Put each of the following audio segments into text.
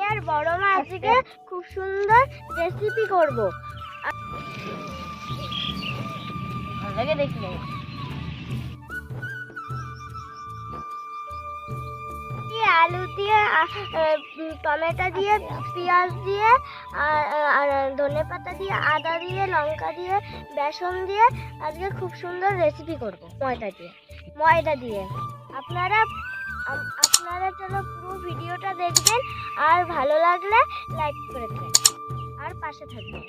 আর বড় মা আজকে খুব সুন্দর রেসিপি করব। ভালো লাগে দেখলে। আলু দিয়ে, টমেটো দিয়ে, পেঁয়াজ দিয়ে, আর ধনেপাতা দিয়ে, আদা দিয়ে, লঙ্কা দিয়ে, বেসন দিয়ে আজকে খুব সুন্দর রেসিপি করব ময়দা দিয়ে। আপনারা চলো পুরো ভিডিওটা দেখবেন, আর ভালো লাগলে লাইক করে দেবেন আর পাশে থাকবেন।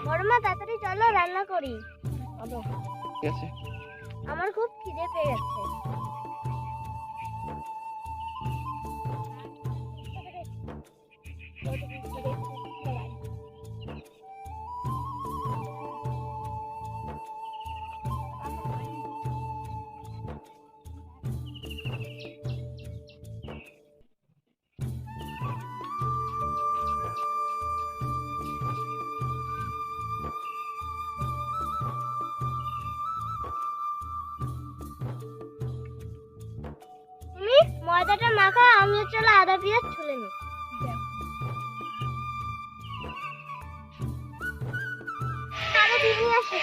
বড়মা তাড়াতাড়ি চলো রান্না করি। ঠিক আছে, আমার খুব খিদে পেয়ে গেছে। ময়দাটা মাখা, আমি চলো আদা পেঁয়াজ ছুলে নিই। আরো দিদি আসে,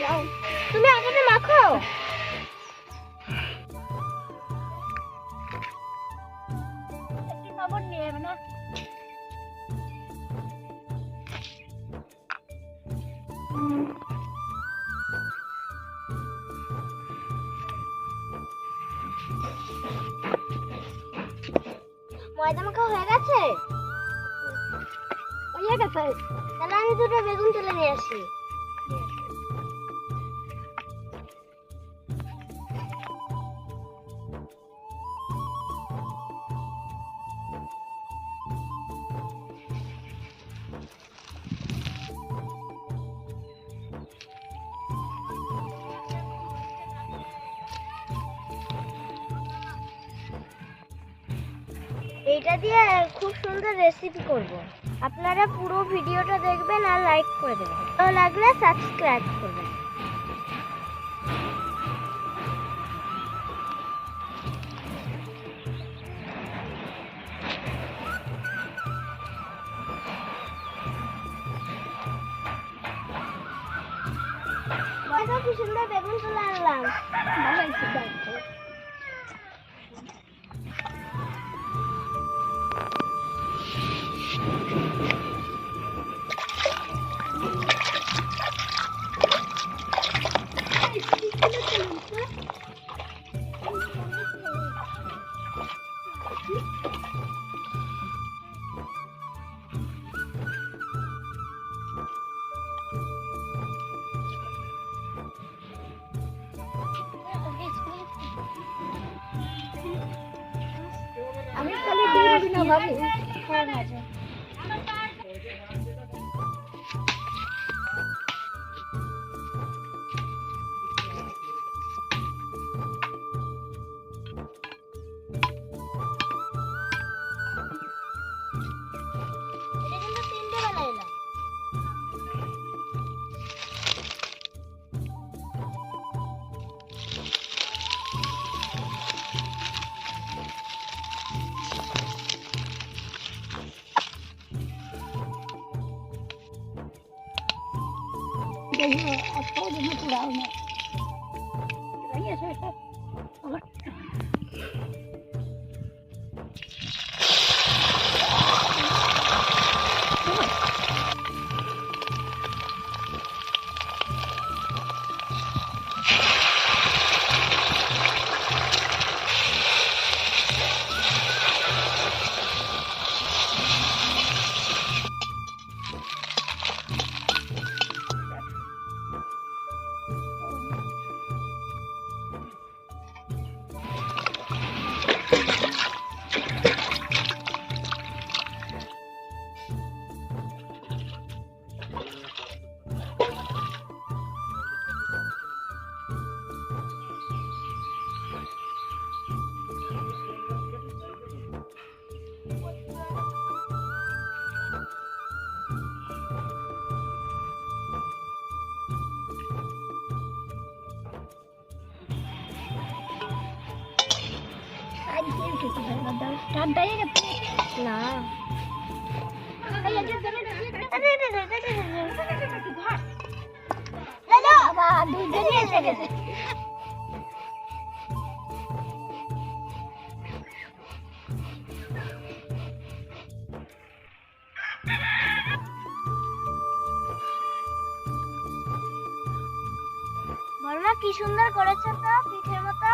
যাও তুমি আদাটা মাখো। একটু খবর নিয়ে না। ময়দা মাখা হয়ে গেছে? তাহলে আমি দুটো বেগুন তুলে নিয়ে আসি। এইটা দিয়ে খুব সুন্দর রেসিপি করব। আপনারা পুরো ভিডিওটা দেখবেন আর লাইক করে দেবেন, ভালো লাগলে সাবস্ক্রাইব করবেন। কি সুন্দর বেগুন তুলে আনলাম। আমি খালি দিয়ে দিই না ভাবি। হ্যাঁ ভাজা। না বর্মা কি সুন্দর করেছে তো পিঠের মতো।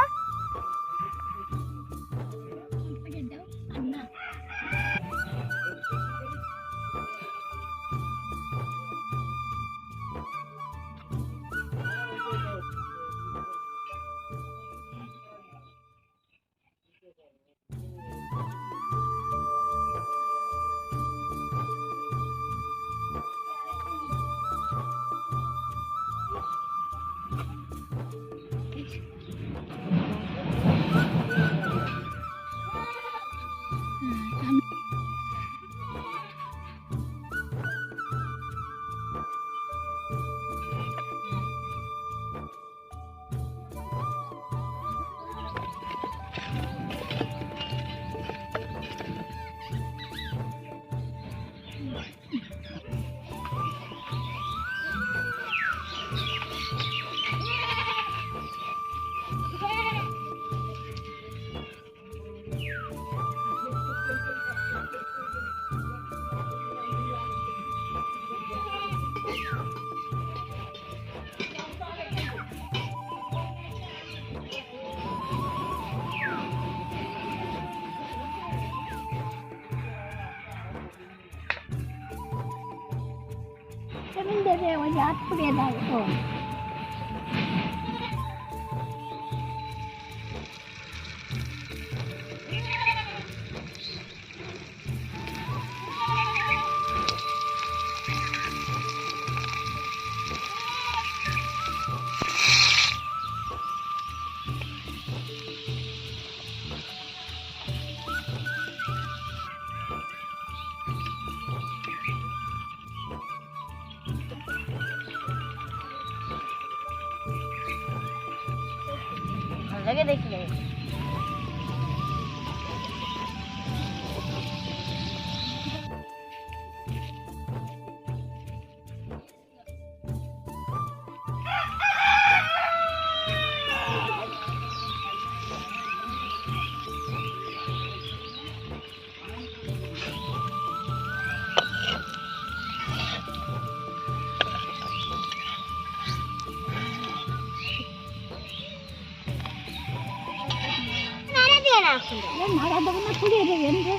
দেবে ওই হাত পুড়িয়ে দেয় ও আগে দেখি মারা দেবো না পুড়িয়ে দেবেন যে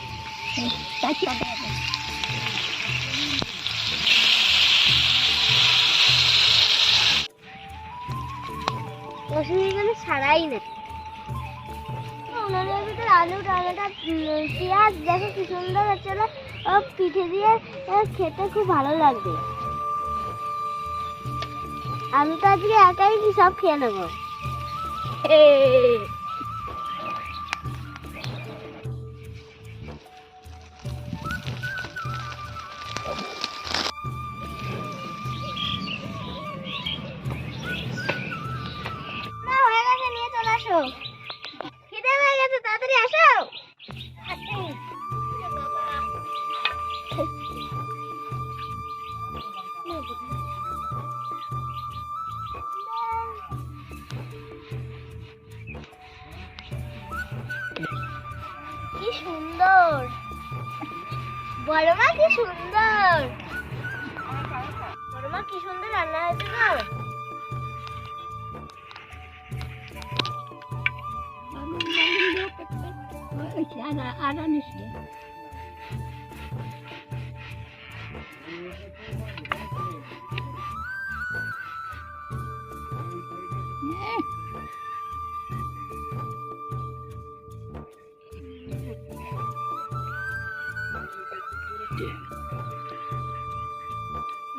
অসুবিধা ছাড়াই না উনানের ভিতরে আলু টানাটা পেঁয়াজ দেখো কি সুন্দর হচ্ছে না পিঠে দিয়ে খেতে খুব ভালো লাগবে। আমি তো আজকে একাই কি সব খেয়ে নেবো। খিদে হয়ে গেছে তাড়াতাড়ি আসো। কি সুন্দর বড় মা, কি সুন্দর বড় মা, কি সুন্দর রান্না হয়েছে গো। আদা মিশিয়ে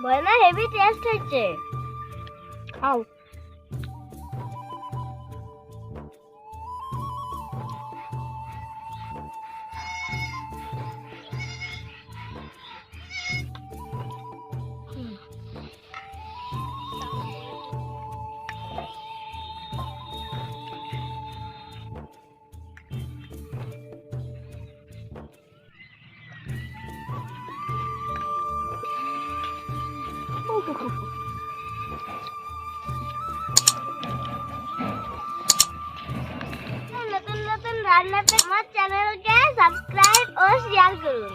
বড় মা হেভি টেস্ট হচ্ছে, খাও। নতুন নতুন রান্না পেতে আমার চ্যানেলকে সাবস্ক্রাইব ও শেয়ার করুন।